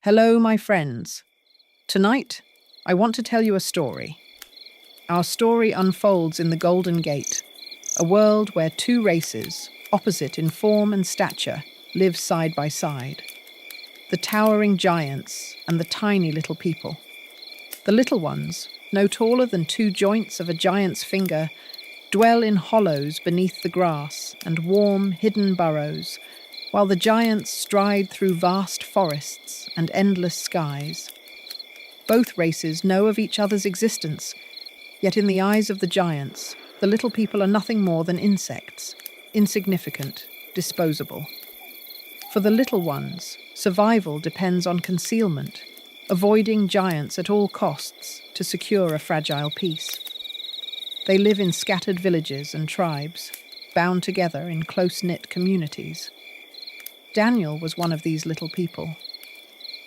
Hello, my friends. Tonight, I want to tell you a story. Our story unfolds in the Golden Gate, a world where two races, opposite in form and stature, live side by side. The towering giants and the tiny little people. The little ones, no taller than two joints of a giant's finger, dwell in hollows beneath the grass and warm, hidden burrows, while the giants stride through vast forests and endless skies. Both races know of each other's existence, yet in the eyes of the giants, the little people are nothing more than insects, insignificant, disposable. For the little ones, survival depends on concealment, avoiding giants at all costs to secure a fragile peace. They live in scattered villages and tribes, bound together in close-knit communities. Daniel was one of these little people.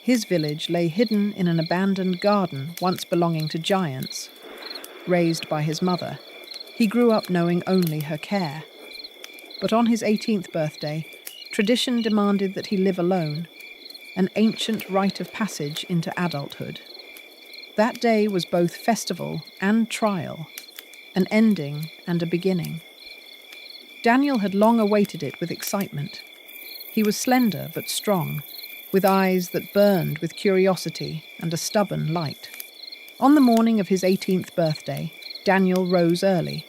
His village lay hidden in an abandoned garden once belonging to giants. Raised by his mother, he grew up knowing only her care. But on his 18th birthday, tradition demanded that he live alone, an ancient rite of passage into adulthood. That day was both festival and trial, an ending and a beginning. Daniel had long awaited it with excitement. He was slender but strong, with eyes that burned with curiosity and a stubborn light. On the morning of his 18th birthday, Daniel rose early.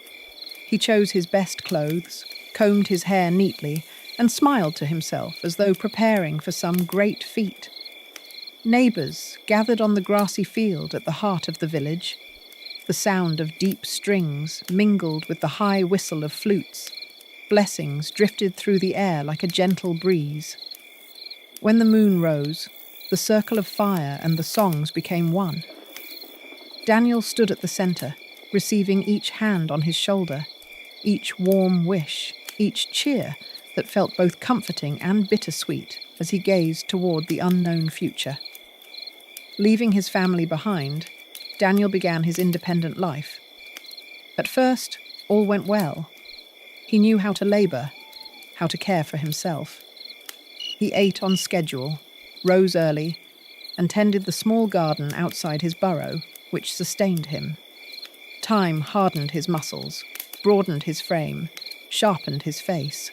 He chose his best clothes, combed his hair neatly, and smiled to himself as though preparing for some great feat. Neighbours gathered on the grassy field at the heart of the village. The sound of deep strings mingled with the high whistle of flutes. Blessings drifted through the air like a gentle breeze. When the moon rose, the circle of fire and the songs became one. Daniel stood at the centre, receiving each hand on his shoulder, each warm wish, each cheer that felt both comforting and bittersweet as he gazed toward the unknown future. Leaving his family behind, Daniel began his independent life. At first, all went well. He knew how to labour, how to care for himself. He ate on schedule, rose early, and tended the small garden outside his burrow, which sustained him. Time hardened his muscles, broadened his frame, sharpened his face.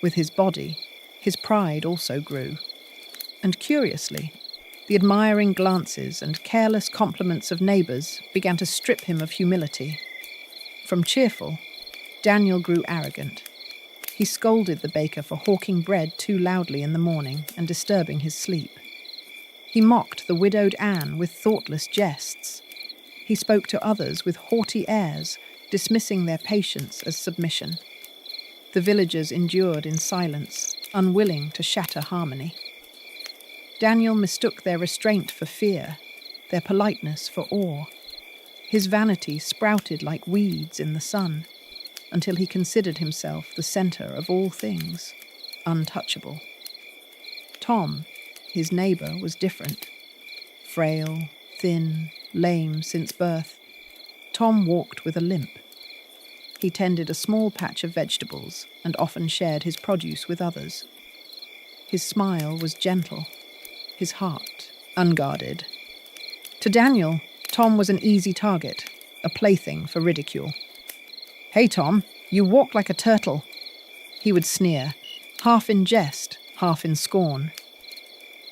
With his body, his pride also grew. And curiously, the admiring glances and careless compliments of neighbours began to strip him of humility. From cheerful, Daniel grew arrogant. He scolded the baker for hawking bread too loudly in the morning and disturbing his sleep. He mocked the widowed Anne with thoughtless jests. He spoke to others with haughty airs, dismissing their patience as submission. The villagers endured in silence, unwilling to shatter harmony. Daniel mistook their restraint for fear, their politeness for awe. His vanity sprouted like weeds in the sun, until he considered himself the centre of all things, untouchable. Tom, his neighbour, was different. Frail, thin, lame since birth, Tom walked with a limp. He tended a small patch of vegetables and often shared his produce with others. His smile was gentle, his heart unguarded. To Daniel, Tom was an easy target, a plaything for ridicule. "Hey, Tom, you walk like a turtle," he would sneer, half in jest, half in scorn.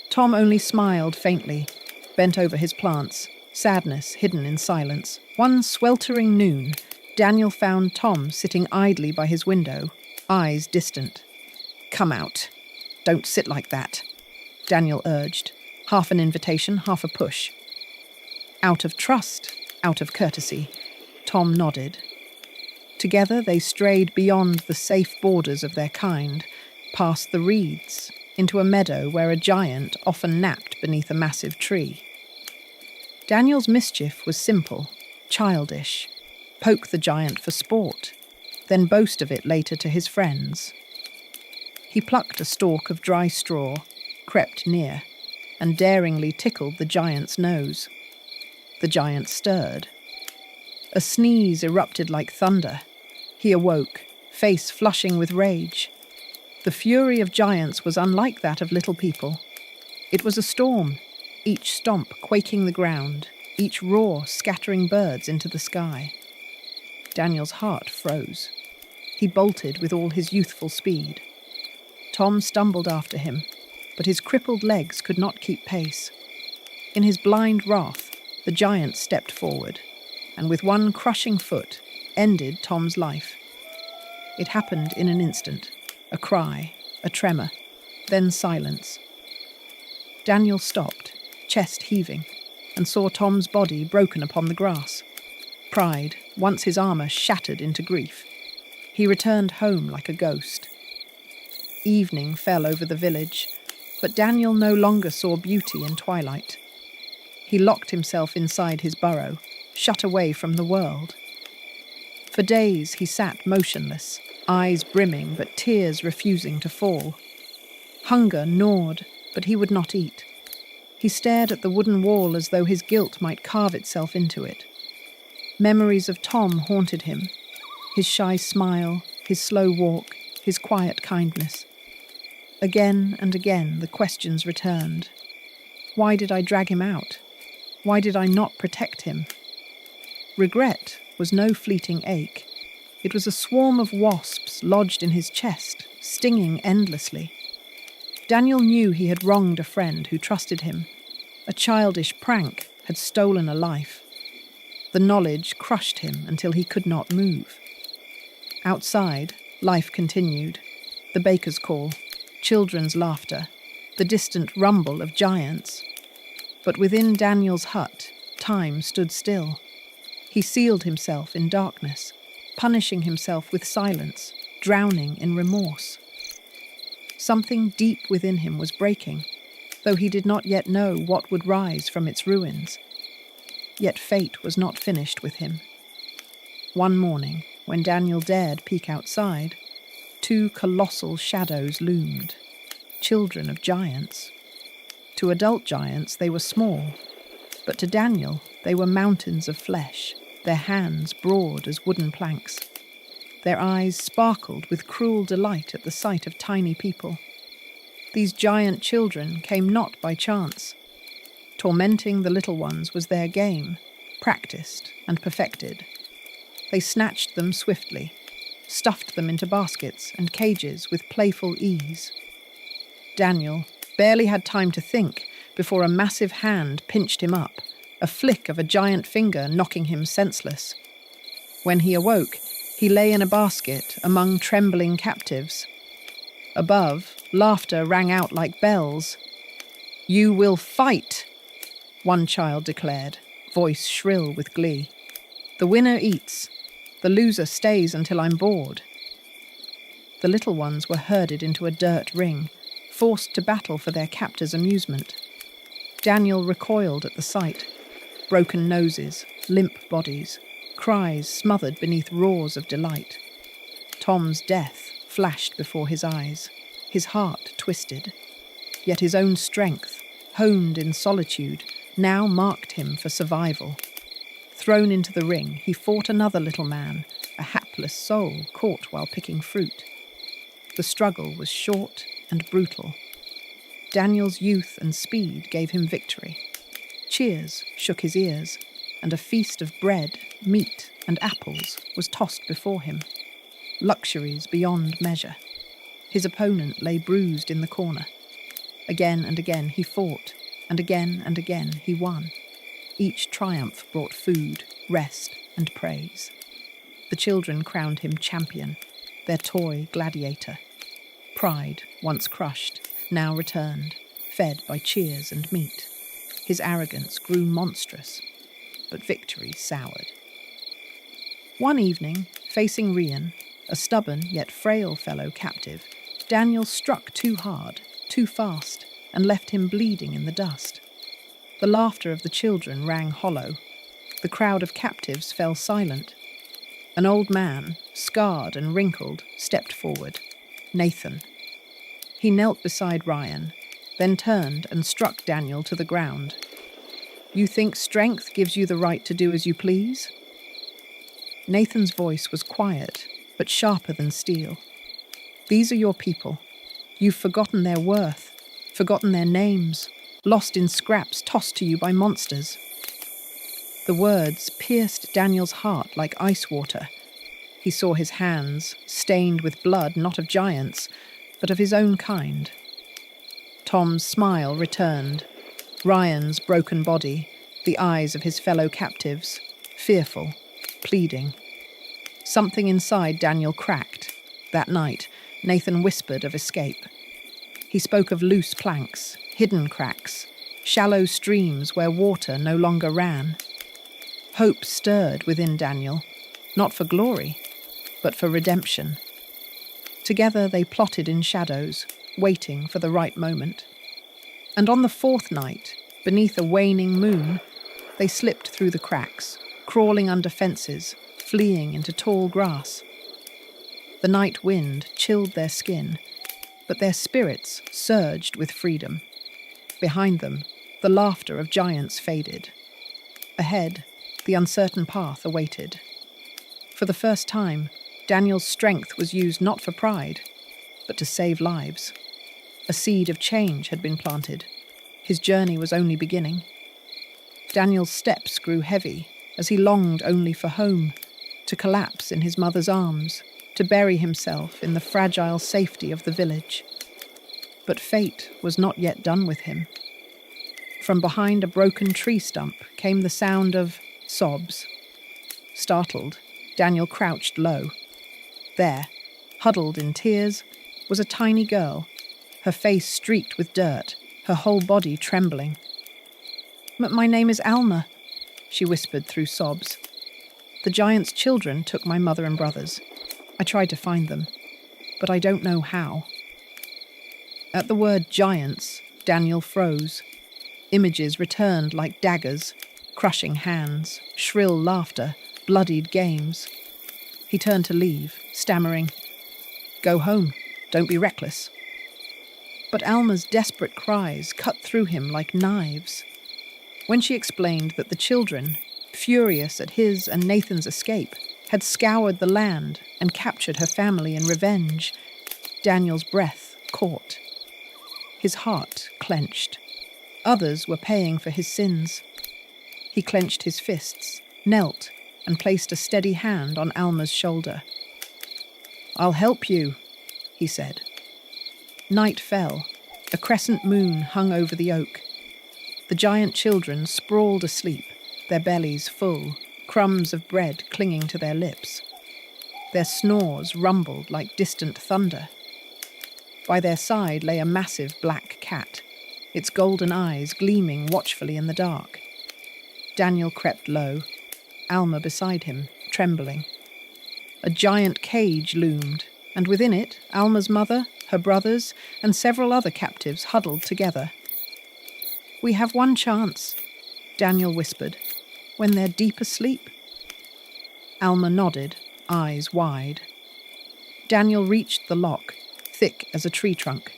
Tom only smiled faintly, bent over his plants, sadness hidden in silence. One sweltering noon, Daniel found Tom sitting idly by his window, eyes distant. "Come out. Don't sit like that," Daniel urged, half an invitation, half a push. Out of trust, out of courtesy, Tom nodded. Together they strayed beyond the safe borders of their kind, past the reeds, into a meadow where a giant often napped beneath a massive tree. Daniel's mischief was simple, childish. Poke the giant for sport, then boast of it later to his friends. He plucked a stalk of dry straw, crept near, and daringly tickled the giant's nose. The giant stirred. A sneeze erupted like thunder. He awoke, face flushing with rage. The fury of giants was unlike that of little people. It was a storm, each stomp quaking the ground, each roar scattering birds into the sky. Daniel's heart froze. He bolted with all his youthful speed. Tom stumbled after him, but his crippled legs could not keep pace. In his blind wrath, the giant stepped forward, and with one crushing foot, ended Tom's life. It happened in an instant. A cry, a tremor, then silence. Daniel stopped, chest heaving, and saw Tom's body broken upon the grass. Pride, once his armor shattered into grief. He returned home like a ghost. Evening fell over the village, but Daniel no longer saw beauty in twilight. He locked himself inside his burrow, shut away from the world. For days he sat motionless, eyes brimming but tears refusing to fall. Hunger gnawed, but he would not eat. He stared at the wooden wall as though his guilt might carve itself into it. Memories of Tom haunted him, his shy smile, his slow walk, his quiet kindness. Again and again the questions returned. Why did I drag him out? Why did I not protect him? Regret was no fleeting ache. It was a swarm of wasps lodged in his chest, stinging endlessly. Daniel knew he had wronged a friend who trusted him. A childish prank had stolen a life. The knowledge crushed him until he could not move. Outside, life continued. The baker's call, children's laughter, the distant rumble of giants. But within Daniel's hut, time stood still. He sealed himself in darkness, punishing himself with silence, drowning in remorse. Something deep within him was breaking, though he did not yet know what would rise from its ruins. Yet fate was not finished with him. One morning, when Daniel dared peek outside, two colossal shadows loomed, children of giants. To adult giants they were small, but to Daniel they were mountains of flesh, their hands broad as wooden planks. Their eyes sparkled with cruel delight at the sight of tiny people. These giant children came not by chance. Tormenting the little ones was their game, practiced and perfected. They snatched them swiftly, stuffed them into baskets and cages with playful ease. Daniel barely had time to think before a massive hand pinched him up, a flick of a giant finger knocking him senseless. When he awoke, he lay in a basket among trembling captives. Above, laughter rang out like bells. "You will fight," one child declared, voice shrill with glee. "The winner eats. The loser stays until I'm bored." The little ones were herded into a dirt ring, forced to battle for their captor's amusement. Daniel recoiled at the sight. Broken noses, limp bodies, cries smothered beneath roars of delight. Tom's death flashed before his eyes, his heart twisted. Yet his own strength, honed in solitude, now marked him for survival. Thrown into the ring, he fought another little man, a hapless soul caught while picking fruit. The struggle was short and brutal. Daniel's youth and speed gave him victory. Cheers shook his ears, and a feast of bread, meat, and apples was tossed before him. Luxuries beyond measure. His opponent lay bruised in the corner. Again and again he fought, and again he won. Each triumph brought food, rest, and praise. The children crowned him champion, their toy gladiator. Pride, once crushed, now returned, fed by cheers and meat. His arrogance grew monstrous, but victory soured. One evening, facing Rian, a stubborn yet frail fellow captive, Daniel struck too hard, too fast, and left him bleeding in the dust. The laughter of the children rang hollow. The crowd of captives fell silent. An old man, scarred and wrinkled, stepped forward. Nathan. He knelt beside Ryan, then turned and struck Daniel to the ground. "You think strength gives you the right to do as you please?" Nathan's voice was quiet, but sharper than steel. "These are your people. You've forgotten their worth, forgotten their names, lost in scraps tossed to you by monsters." The words pierced Daniel's heart like ice water. He saw his hands, stained with blood not of giants, but of his own kind. Tom's smile returned, Ryan's broken body, the eyes of his fellow captives, fearful, pleading. Something inside Daniel cracked. That night, Nathan whispered of escape. He spoke of loose planks, hidden cracks, shallow streams where water no longer ran. Hope stirred within Daniel, not for glory, but for redemption. Together they plotted in shadows, waiting for the right moment. And on the fourth night, beneath a waning moon, they slipped through the cracks, crawling under fences, fleeing into tall grass. The night wind chilled their skin, but their spirits surged with freedom. Behind them, the laughter of giants faded. Ahead, the uncertain path awaited. For the first time, Daniel's strength was used not for pride, but to save lives. A seed of change had been planted. His journey was only beginning. Daniel's steps grew heavy as he longed only for home, to collapse in his mother's arms, to bury himself in the fragile safety of the village. But fate was not yet done with him. From behind a broken tree stump came the sound of sobs. Startled, Daniel crouched low. There, huddled in tears, was a tiny girl, her face streaked with dirt, her whole body trembling. "My name is Alma," she whispered through sobs. "The giant's children took my mother and brothers. I tried to find them, but I don't know how." At the word giants, Daniel froze. Images returned like daggers, crushing hands, shrill laughter, bloodied games. He turned to leave, stammering, "Go home, don't be reckless." But Alma's desperate cries cut through him like knives. When she explained that the children, furious at his and Nathan's escape, had scoured the land and captured her family in revenge, Daniel's breath caught. His heart clenched. Others were paying for his sins. He clenched his fists, knelt, and placed a steady hand on Alma's shoulder. "I'll help you," he said. Night fell. A crescent moon hung over the oak. The giant children sprawled asleep, their bellies full, crumbs of bread clinging to their lips. Their snores rumbled like distant thunder. By their side lay a massive black cat, its golden eyes gleaming watchfully in the dark. Daniel crept low, Alma beside him, trembling. A giant cage loomed, and within it, Alma's mother, her brothers, and several other captives huddled together. "We have one chance," Daniel whispered, "when they're deep asleep." Alma nodded, eyes wide. Daniel reached the lock, thick as a tree trunk.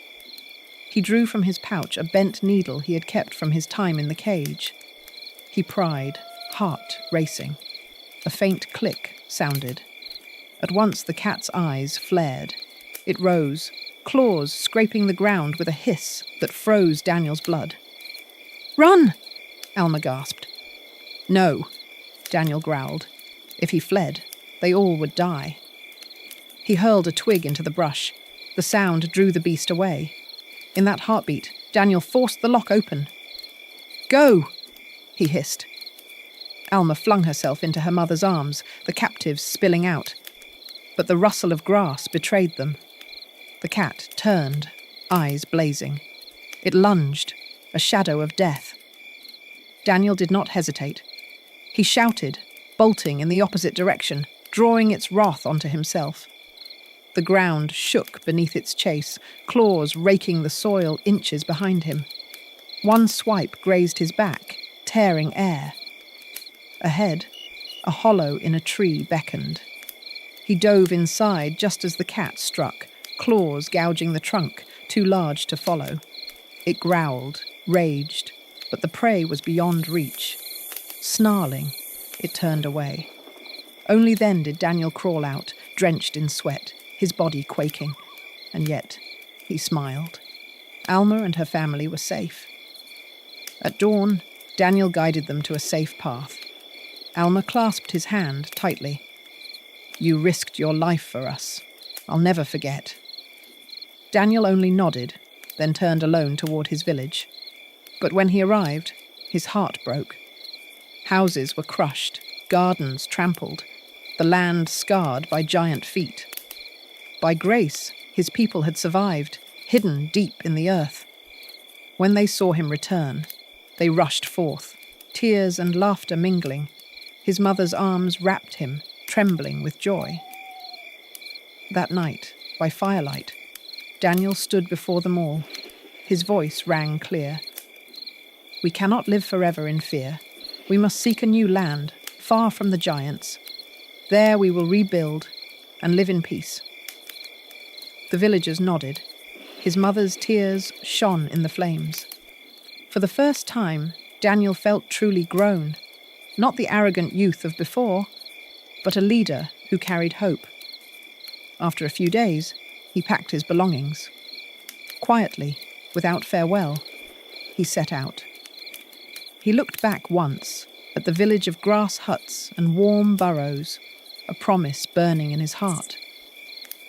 He drew from his pouch a bent needle he had kept from his time in the cage. He pried, heart racing. A faint click sounded. At once the cat's eyes flared. It rose, claws scraping the ground with a hiss that froze Daniel's blood. "Run!" Alma gasped. "No," Daniel growled. If he fled, they all would die. He hurled a twig into the brush. The sound drew the beast away. In that heartbeat, Daniel forced the lock open. "Go!" he hissed. Alma flung herself into her mother's arms, the captives spilling out. But the rustle of grass betrayed them. The cat turned, eyes blazing. It lunged, a shadow of death. Daniel did not hesitate. He shouted, bolting in the opposite direction, drawing its wrath onto himself. The ground shook beneath its chase, claws raking the soil inches behind him. One swipe grazed his back, tearing air. Ahead, a hollow in a tree beckoned. He dove inside just as the cat struck, claws gouging the trunk, too large to follow. It growled, raged, but the prey was beyond reach. Snarling, it turned away. Only then did Daniel crawl out, drenched in sweat, his body quaking. And yet, he smiled. Alma and her family were safe. At dawn, Daniel guided them to a safe path. Alma clasped his hand tightly. "You risked your life for us. I'll never forget." Daniel only nodded, then turned alone toward his village. But when he arrived, his heart broke. Houses were crushed, gardens trampled, the land scarred by giant feet. By grace, his people had survived, hidden deep in the earth. When they saw him return, they rushed forth, tears and laughter mingling. His mother's arms wrapped him, trembling with joy. That night, by firelight, Daniel stood before them all. His voice rang clear. "We cannot live forever in fear. We must seek a new land, far from the giants. There we will rebuild and live in peace." The villagers nodded. His mother's tears shone in the flames. For the first time, Daniel felt truly grown, not the arrogant youth of before, but a leader who carried hope. After a few days, he packed his belongings. Quietly, without farewell, he set out. He looked back once at the village of grass huts and warm burrows, a promise burning in his heart.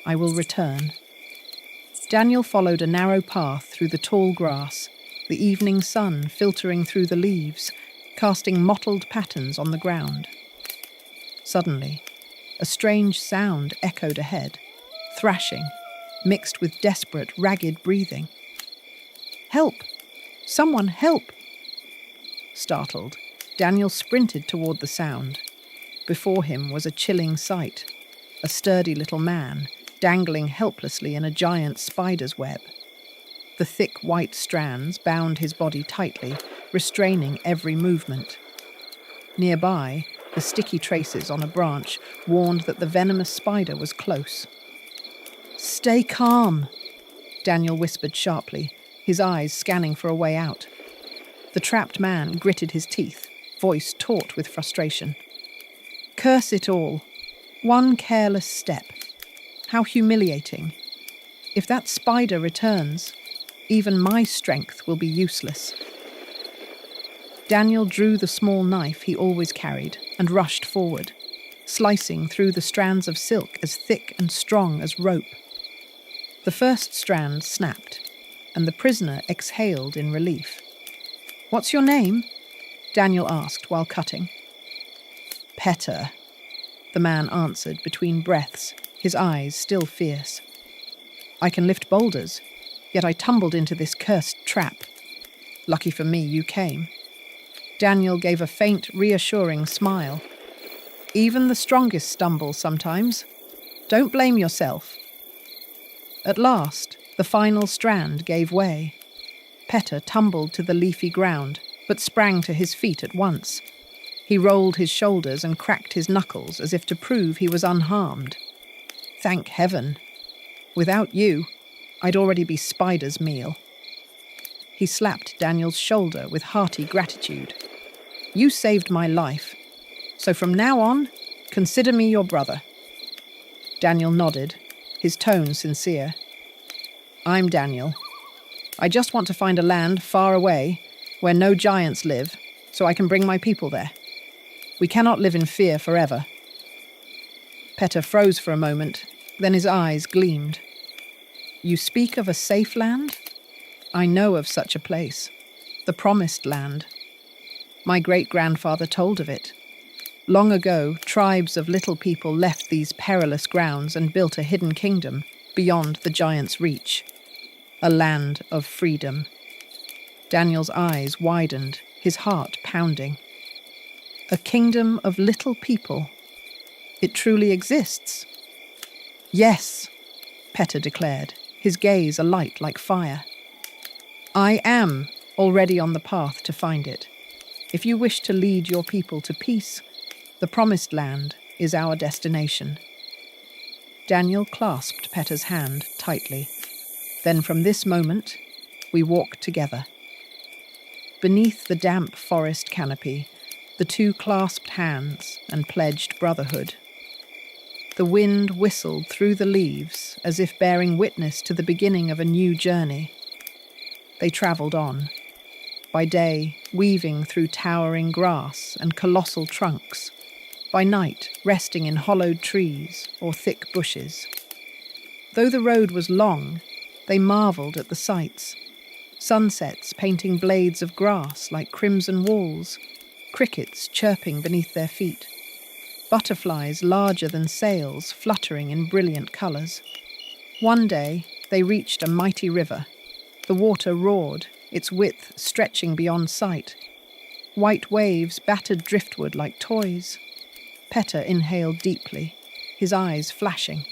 "I will return." Daniel followed a narrow path through the tall grass, the evening sun filtering through the leaves, casting mottled patterns on the ground. Suddenly, a strange sound echoed ahead, thrashing, mixed with desperate, ragged breathing. "Help! Someone help!" Startled, Daniel sprinted toward the sound. Before him was a chilling sight, a sturdy little man dangling helplessly in a giant spider's web. The thick white strands bound his body tightly, restraining every movement. Nearby, the sticky traces on a branch warned that the venomous spider was close. "Stay calm," Daniel whispered sharply, his eyes scanning for a way out. The trapped man gritted his teeth, voice taut with frustration. "Curse it all. One careless step. How humiliating. If that spider returns, even my strength will be useless." Daniel drew the small knife he always carried and rushed forward, slicing through the strands of silk as thick and strong as rope. The first strand snapped, and the prisoner exhaled in relief. "What's your name?" Daniel asked while cutting. "Petter," the man answered between breaths, his eyes still fierce. "I can lift boulders, yet I tumbled into this cursed trap. Lucky for me you came." Daniel gave a faint, reassuring smile. "Even the strongest stumble sometimes. Don't blame yourself." At last, the final strand gave way. Petter tumbled to the leafy ground, but sprang to his feet at once. He rolled his shoulders and cracked his knuckles as if to prove he was unharmed. "Thank heaven. Without you, I'd already be spider's meal." He slapped Daniel's shoulder with hearty gratitude. "You saved my life, so from now on, consider me your brother." Daniel nodded, his tone sincere. "I'm Daniel. I just want to find a land far away, where no giants live, so I can bring my people there. We cannot live in fear forever." Petter froze for a moment, then his eyes gleamed. "You speak of a safe land? I know of such a place. The Promised Land. My great-grandfather told of it. Long ago, tribes of little people left these perilous grounds and built a hidden kingdom beyond the giant's reach. A land of freedom." Daniel's eyes widened, his heart pounding. "A kingdom of little people. It truly exists?" "Yes," Petter declared, his gaze alight like fire. "I am already on the path to find it. If you wish to lead your people to peace, the Promised Land is our destination." Daniel clasped Petter's hand tightly. Then from this moment, we walked together. Beneath the damp forest canopy, the two clasped hands and pledged brotherhood. The wind whistled through the leaves as if bearing witness to the beginning of a new journey. They travelled on, by day weaving through towering grass and colossal trunks, by night resting in hollowed trees or thick bushes. Though the road was long, they marvelled at the sights. Sunsets painting blades of grass like crimson walls, crickets chirping beneath their feet, butterflies larger than sails fluttering in brilliant colours. One day they reached a mighty river. The water roared, its width stretching beyond sight. White waves battered driftwood like toys. Peta inhaled deeply, his eyes flashing.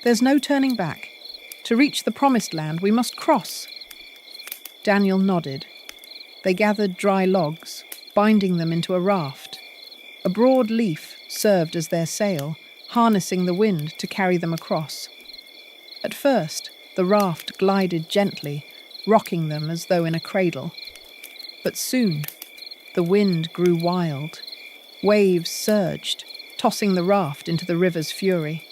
"There's no turning back. To reach the promised land, we must cross." Daniel nodded. They gathered dry logs, binding them into a raft. A broad leaf served as their sail, harnessing the wind to carry them across. At first, the raft glided gently, rocking them as though in a cradle. But soon, the wind grew wild. Waves surged, tossing the raft into the river's fury.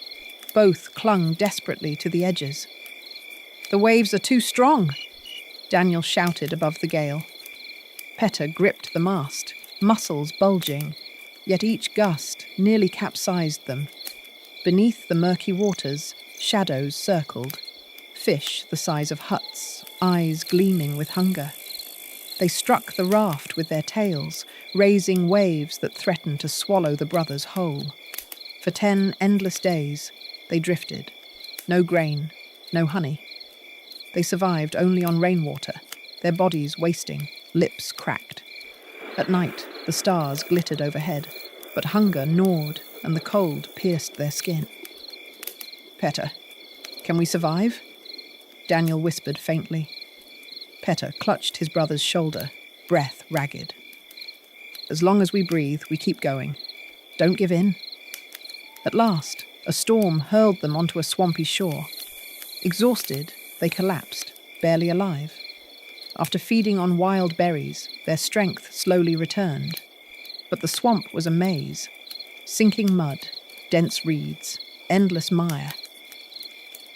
Both clung desperately to the edges. "The waves are too strong," Daniel shouted above the gale. Peta gripped the mast, muscles bulging, yet each gust nearly capsized them. Beneath the murky waters, shadows circled, fish the size of huts, eyes gleaming with hunger. They struck the raft with their tails, raising waves that threatened to swallow the brothers whole. For 10 endless days, they drifted. No grain, no honey. They survived only on rainwater, their bodies wasting, lips cracked. At night, the stars glittered overhead, but hunger gnawed and the cold pierced their skin. "Peta, can we survive?" Daniel whispered faintly. Peta clutched his brother's shoulder, breath ragged. "As long as we breathe, we keep going. Don't give in." At last, a storm hurled them onto a swampy shore. Exhausted, they collapsed, barely alive. After feeding on wild berries, their strength slowly returned. But the swamp was a maze. Sinking mud, dense reeds, endless mire.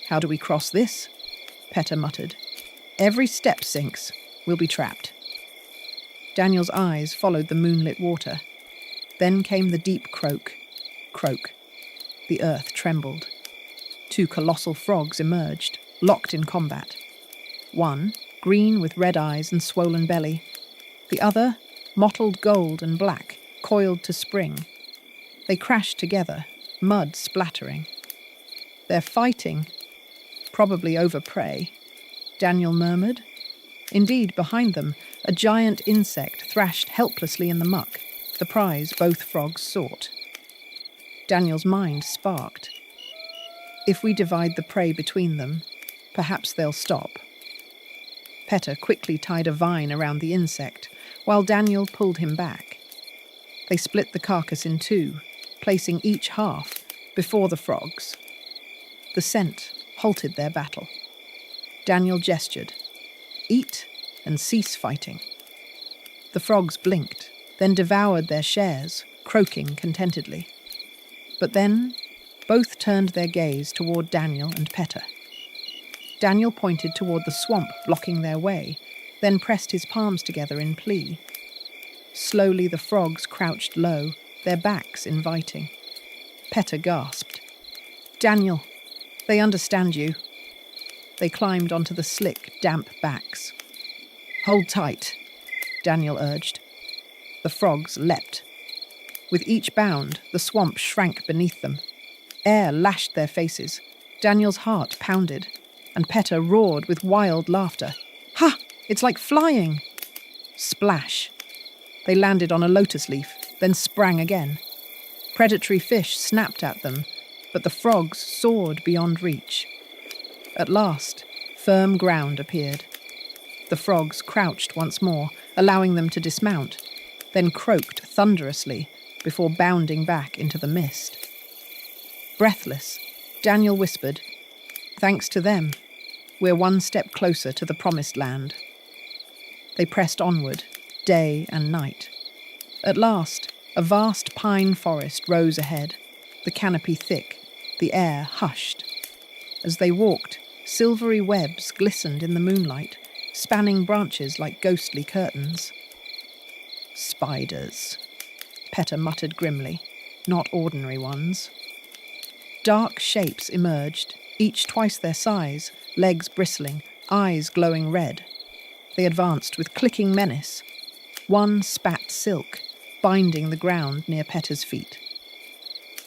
"How do we cross this?" Peta muttered. "Every step sinks. We'll be trapped." Daniel's eyes followed the moonlit water. Then came the deep croak. Croak. The earth trembled. 2 colossal frogs emerged, locked in combat. One, green with red eyes and swollen belly. The other, mottled gold and black, coiled to spring. They crashed together, mud splattering. "They're fighting, probably over prey," Daniel murmured. Indeed, behind them, a giant insect thrashed helplessly in the muck, the prize both frogs sought. Daniel's mind sparked. If we divide the prey between them, perhaps they'll stop. Peta quickly tied a vine around the insect, while Daniel pulled him back. They split the carcass in 2, placing each half before the frogs. The scent halted their battle. Daniel gestured. "Eat and cease fighting." The frogs blinked, then devoured their shares, croaking contentedly. But then, both turned their gaze toward Daniel and Peta. Daniel pointed toward the swamp blocking their way, then pressed his palms together in plea. Slowly the frogs crouched low, their backs inviting. Peta gasped. "Daniel, they understand you." They climbed onto the slick, damp backs. "Hold tight," Daniel urged. The frogs leapt. With each bound, the swamp shrank beneath them. Air lashed their faces. Daniel's heart pounded, and Peta roared with wild laughter. "Ha! It's like flying!" Splash! They landed on a lotus leaf, then sprang again. Predatory fish snapped at them, but the frogs soared beyond reach. At last, firm ground appeared. The frogs crouched once more, allowing them to dismount, then croaked thunderously before bounding back into the mist. Breathless, Daniel whispered, "Thanks to them, we're one step closer to the promised land." They pressed onward, day and night. At last, a vast pine forest rose ahead, the canopy thick, the air hushed. As they walked, silvery webs glistened in the moonlight, spanning branches like ghostly curtains. Spiders, Peta muttered grimly, not ordinary ones. Dark shapes emerged, each twice their size, legs bristling, eyes glowing red. They advanced with clicking menace. One spat silk, binding the ground near Peta's feet.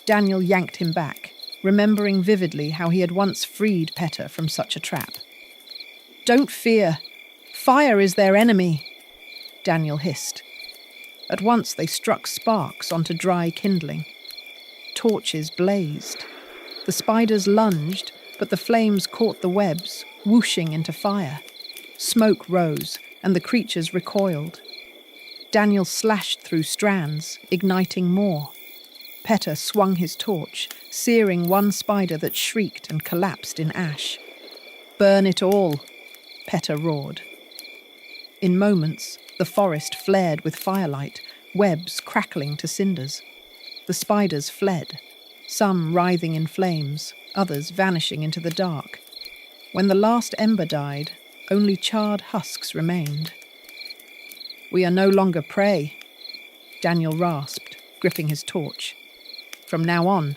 Daniel yanked him back, remembering vividly how he had once freed Peta from such a trap. "Don't fear. Fire is their enemy," Daniel hissed. At once they struck sparks onto dry kindling. Torches blazed. The spiders lunged, but the flames caught the webs, whooshing into fire. Smoke rose, and the creatures recoiled. Daniel slashed through strands, igniting more. Peta swung his torch, searing one spider that shrieked and collapsed in ash. "Burn it all," Peta roared. In moments, the forest flared with firelight, webs crackling to cinders. The spiders fled, some writhing in flames, others vanishing into the dark. When the last ember died, only charred husks remained. "We are no longer prey," Daniel rasped, gripping his torch. "From now on,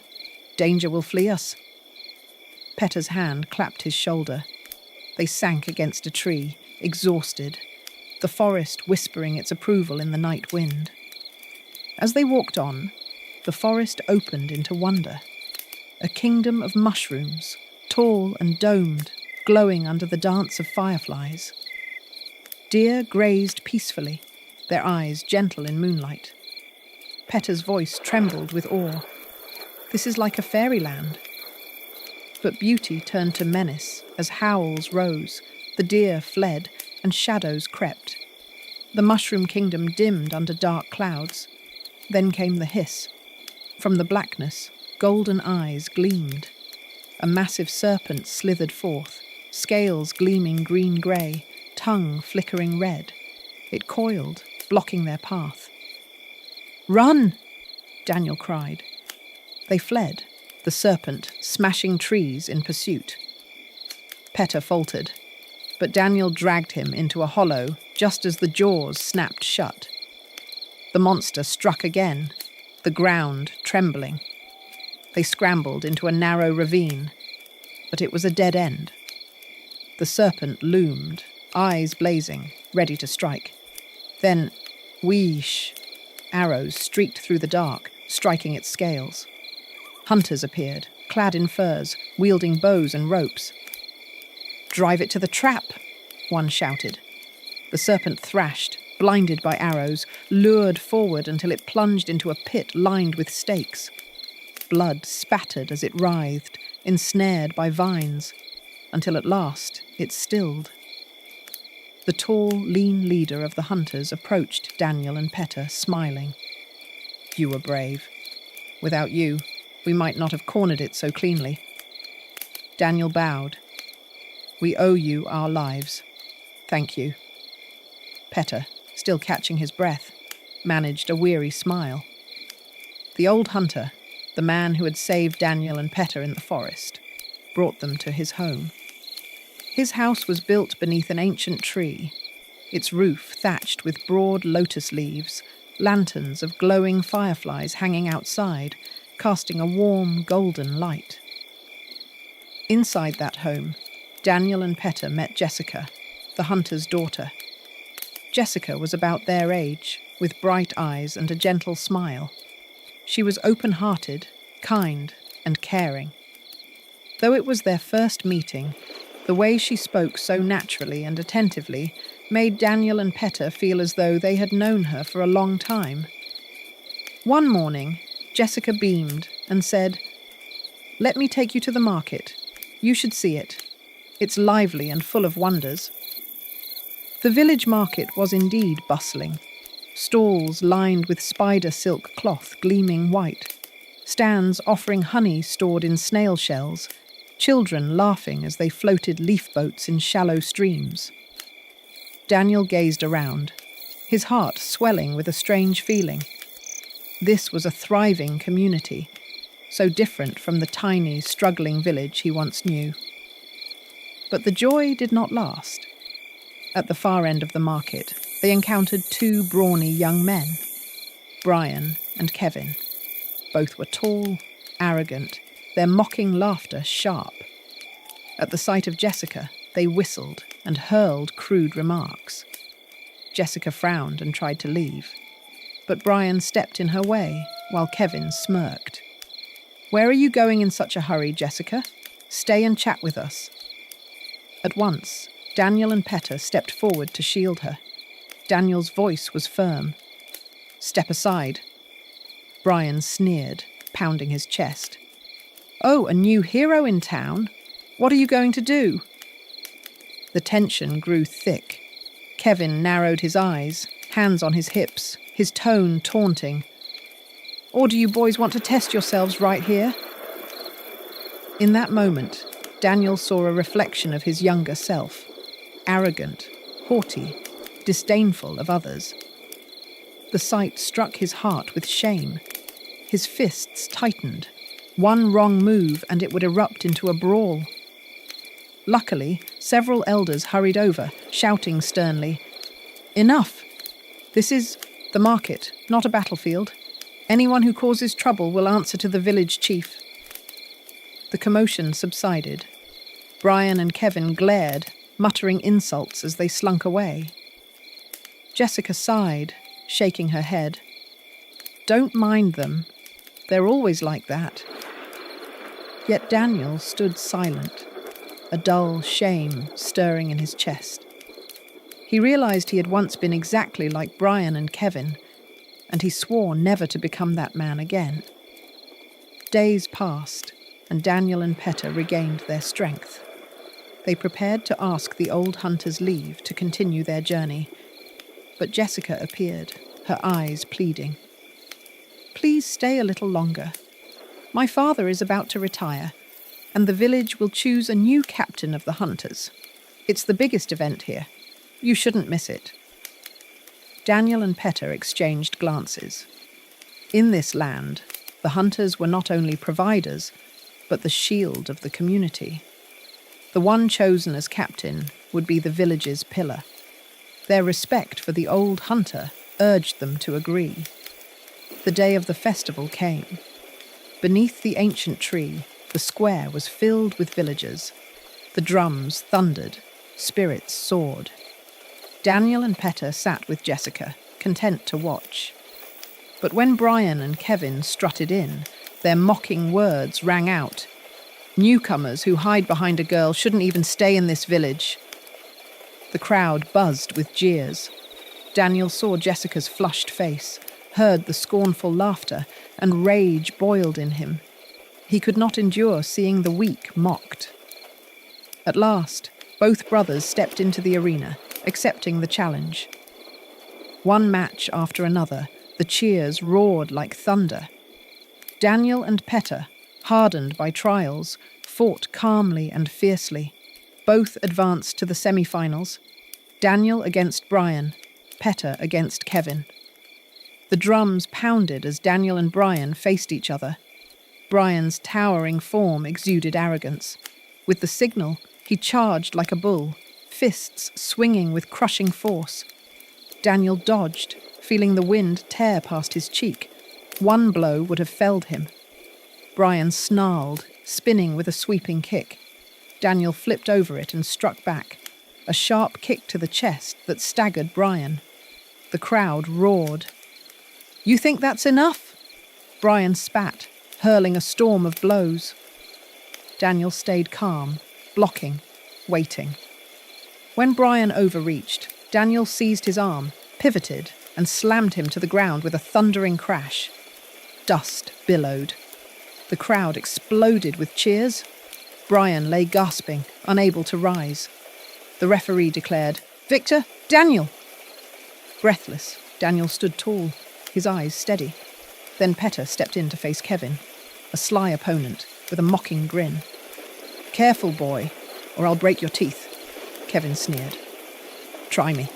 danger will flee us." Peta's hand clapped his shoulder. They sank against a tree, exhausted, the forest whispering its approval in the night wind. As they walked on, the forest opened into wonder. A kingdom of mushrooms, tall and domed, glowing under the dance of fireflies. Deer grazed peacefully, their eyes gentle in moonlight. Peta's voice trembled with awe. "This is like a fairyland." But beauty turned to menace as howls rose, the deer fled, and shadows crept. The mushroom kingdom dimmed under dark clouds. Then came the hiss. From the blackness, golden eyes gleamed. A massive serpent slithered forth, scales gleaming green-grey, tongue flickering red. It coiled, blocking their path. "Run!" Daniel cried. They fled, the serpent smashing trees in pursuit. Peta faltered, but Daniel dragged him into a hollow just as the jaws snapped shut. The monster struck again, the ground trembling. They scrambled into a narrow ravine, but it was a dead end. The serpent loomed, eyes blazing, ready to strike. Then, wheesh, arrows streaked through the dark, striking its scales. Hunters appeared, clad in furs, wielding bows and ropes. "Drive it to the trap," one shouted. The serpent thrashed, blinded by arrows, lured forward until it plunged into a pit lined with stakes. Blood spattered as it writhed, ensnared by vines, until at last it stilled. The tall, lean leader of the hunters approached Daniel and Peta, smiling. "You were brave. Without you, we might not have cornered it so cleanly." Daniel bowed. "We owe you our lives. Thank you." Peta, still catching his breath, managed a weary smile. The old hunter, the man who had saved Daniel and Peta in the forest, brought them to his home. His house was built beneath an ancient tree, its roof thatched with broad lotus leaves, lanterns of glowing fireflies hanging outside, casting a warm, golden light. Inside that home, Daniel and Peta met Jessica, the hunter's daughter. Jessica was about their age, with bright eyes and a gentle smile. She was open-hearted, kind, and caring. Though it was their first meeting, the way she spoke so naturally and attentively made Daniel and Peta feel as though they had known her for a long time. One morning, Jessica beamed and said, "Let me take you to the market. You should see it. It's lively and full of wonders." The village market was indeed bustling. Stalls lined with spider silk cloth gleaming white, stands offering honey stored in snail shells, children laughing as they floated leaf boats in shallow streams. Daniel gazed around, his heart swelling with a strange feeling. This was a thriving community, so different from the tiny, struggling village he once knew. But the joy did not last. At the far end of the market, they encountered two brawny young men, Brian and Kevin. Both were tall, arrogant, their mocking laughter sharp. At the sight of Jessica, they whistled and hurled crude remarks. Jessica frowned and tried to leave, but Brian stepped in her way while Kevin smirked. "Where are you going in such a hurry, Jessica? Stay and chat with us." At once, Daniel and Peta stepped forward to shield her. Daniel's voice was firm. "Step aside." Brian sneered, pounding his chest. "Oh, a new hero in town? What are you going to do?" The tension grew thick. Kevin narrowed his eyes, hands on his hips, his tone taunting. "Or do you boys want to test yourselves right here?" In that moment, Daniel saw a reflection of his younger self, arrogant, haughty, disdainful of others. The sight struck his heart with shame. His fists tightened. One wrong move and it would erupt into a brawl. Luckily, several elders hurried over, shouting sternly, "Enough! This is the market, not a battlefield. Anyone who causes trouble will answer to the village chief." The commotion subsided. Brian and Kevin glared, muttering insults as they slunk away. Jessica sighed, shaking her head. "Don't mind them. They're always like that." Yet Daniel stood silent, a dull shame stirring in his chest. He realized he had once been exactly like Brian and Kevin, and he swore never to become that man again. Days passed, and Daniel and Peta regained their strength. They prepared to ask the old hunter's leave to continue their journey, but Jessica appeared, her eyes pleading. "Please stay a little longer. My father is about to retire, and the village will choose a new captain of the hunters. It's the biggest event here. You shouldn't miss it." Daniel and Peta exchanged glances. In this land, the hunters were not only providers, but the shield of the community. The one chosen as captain would be the village's pillar. Their respect for the old hunter urged them to agree. The day of the festival came. Beneath the ancient tree, the square was filled with villagers. The drums thundered, spirits soared. Daniel and Peta sat with Jessica, content to watch. But when Brian and Kevin strutted in, their mocking words rang out. "Newcomers who hide behind a girl shouldn't even stay in this village." The crowd buzzed with jeers. Daniel saw Jessica's flushed face, heard the scornful laughter, and rage boiled in him. He could not endure seeing the weak mocked. At last, both brothers stepped into the arena, accepting the challenge. One match after another, the cheers roared like thunder. Daniel and Peta, hardened by trials, fought calmly and fiercely. Both advanced to the semi-finals. Daniel against Brian, Peta against Kevin. The drums pounded as Daniel and Brian faced each other. Brian's towering form exuded arrogance. With the signal, he charged like a bull, fists swinging with crushing force. Daniel dodged, feeling the wind tear past his cheek. One blow would have felled him. Brian snarled, spinning with a sweeping kick. Daniel flipped over it and struck back, a sharp kick to the chest that staggered Brian. The crowd roared. "You think that's enough?" Brian spat, hurling a storm of blows. Daniel stayed calm, blocking, waiting. When Brian overreached, Daniel seized his arm, pivoted, and slammed him to the ground with a thundering crash. Dust billowed. The crowd exploded with cheers. Brian lay gasping, unable to rise. The referee declared, "Victor, Daniel!" Breathless, Daniel stood tall, his eyes steady. Then Peta stepped in to face Kevin, a sly opponent, with a mocking grin. "Careful, boy, or I'll break your teeth," Kevin sneered. "Try me."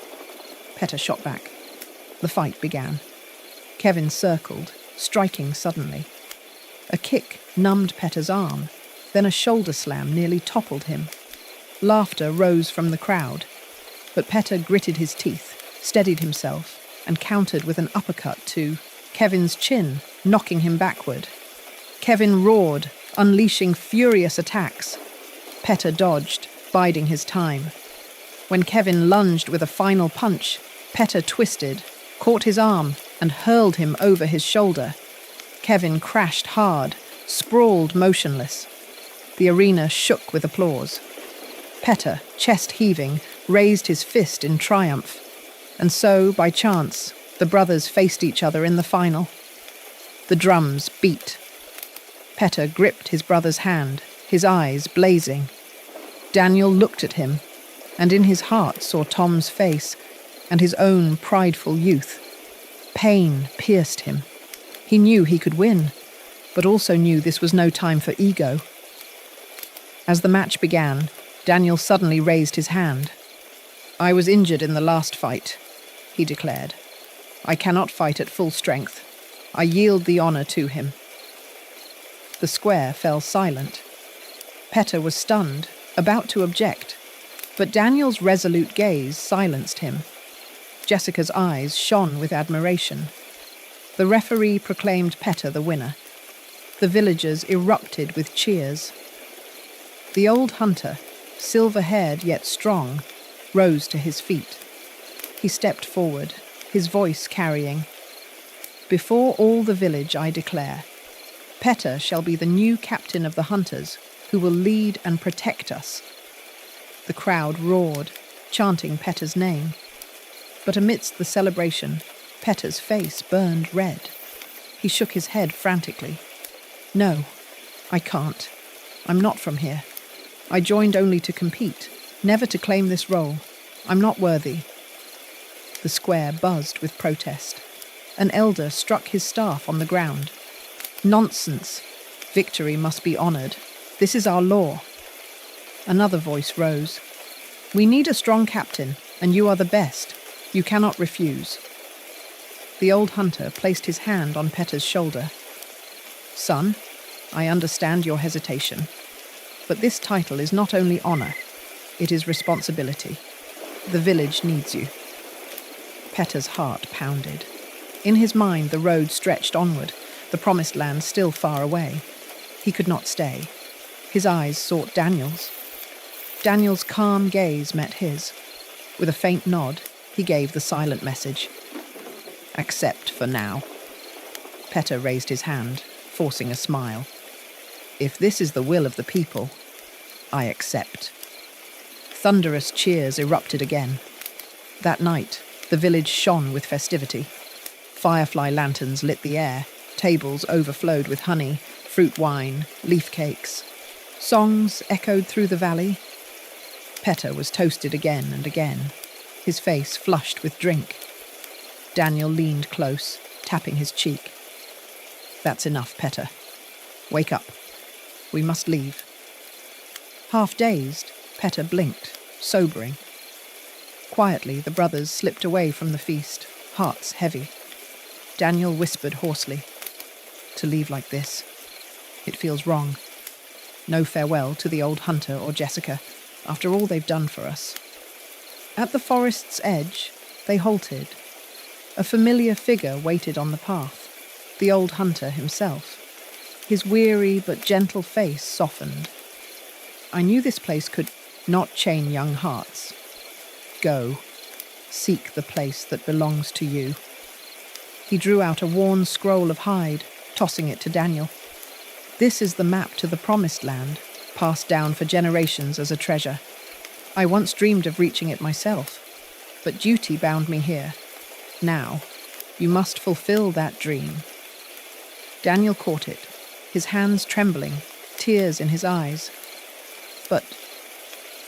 Peta shot back. The fight began. Kevin circled, striking suddenly. A kick numbed Peta's arm, then a shoulder slam nearly toppled him. Laughter rose from the crowd. But Petter gritted his teeth, steadied himself, and countered with an uppercut to Kevin's chin, knocking him backward. Kevin roared, unleashing furious attacks. Petter dodged, biding his time. When Kevin lunged with a final punch, Petter twisted, caught his arm, and hurled him over his shoulder. Kevin crashed hard, sprawled motionless. The arena shook with applause. Petter, chest heaving, raised his fist in triumph. And so, by chance, the brothers faced each other in the final. The drums beat. Petter gripped his brother's hand, his eyes blazing. Daniel looked at him, and in his heart saw Tom's face and his own prideful youth. Pain pierced him. He knew he could win, but also knew this was no time for ego. As the match began, Daniel suddenly raised his hand. "I was injured in the last fight," he declared. "I cannot fight at full strength. I yield the honor to him." The square fell silent. Petter was stunned, about to object, but Daniel's resolute gaze silenced him. Jessica's eyes shone with admiration. The referee proclaimed Petter the winner. The villagers erupted with cheers. The old hunter, silver-haired yet strong, rose to his feet. He stepped forward, his voice carrying, "Before all the village I declare, Petter shall be the new captain of the hunters, who will lead and protect us." The crowd roared, chanting Petter's name. But amidst the celebration, Petter's face burned red. He shook his head frantically. "No, I can't. I'm not from here. I joined only to compete, never to claim this role. I'm not worthy." The square buzzed with protest. An elder struck his staff on the ground. "Nonsense. Victory must be honored. This is our law." Another voice rose. "We need a strong captain, and you are the best. You cannot refuse." The old hunter placed his hand on Petter's shoulder. "Son, I understand your hesitation. But this title is not only honor, it is responsibility. The village needs you." Petter's heart pounded. In his mind, the road stretched onward, the promised land still far away. He could not stay. His eyes sought Daniel's. Daniel's calm gaze met his. With a faint nod, he gave the silent message. "Accept for now." Petter raised his hand, forcing a smile. "If this is the will of the people, I accept." Thunderous cheers erupted again. That night, the village shone with festivity. Firefly lanterns lit the air, tables overflowed with honey, fruit wine, leaf cakes. Songs echoed through the valley. Petter was toasted again and again, his face flushed with drink. Daniel leaned close, tapping his cheek. "That's enough, Petter. Wake up. We must leave." Half dazed, Petter blinked, sobering. Quietly, the brothers slipped away from the feast, hearts heavy. Daniel whispered hoarsely, "To leave like this, it feels wrong. No farewell to the old hunter or Jessica, after all they've done for us." At the forest's edge, they halted. A familiar figure waited on the path, the old hunter himself. His weary but gentle face softened. "I knew this place could not chain young hearts. Go, seek the place that belongs to you." He drew out a worn scroll of hide, tossing it to Daniel. "This is the map to the promised land, passed down for generations as a treasure. I once dreamed of reaching it myself, but duty bound me here. Now, you must fulfill that dream." Daniel caught it, his hands trembling, tears in his eyes. "But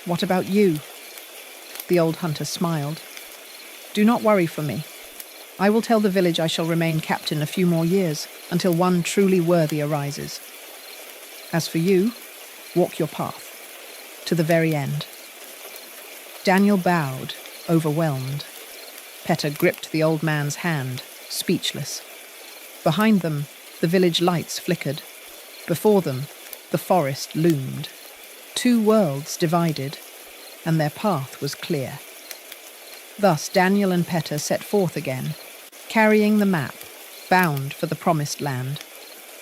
what about you?" The old hunter smiled. "Do not worry for me. I will tell the village I shall remain captain a few more years, until one truly worthy arises. As for you, walk your path, to the very end." Daniel bowed, overwhelmed. Petter gripped the old man's hand, speechless. Behind them, the village lights flickered. Before them, the forest loomed. Two worlds divided, and their path was clear. Thus, Daniel and Petter set forth again, carrying the map, bound for the promised land.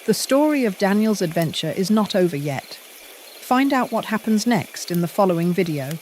The story of Daniel's adventure is not over yet. Find out what happens next in the following video.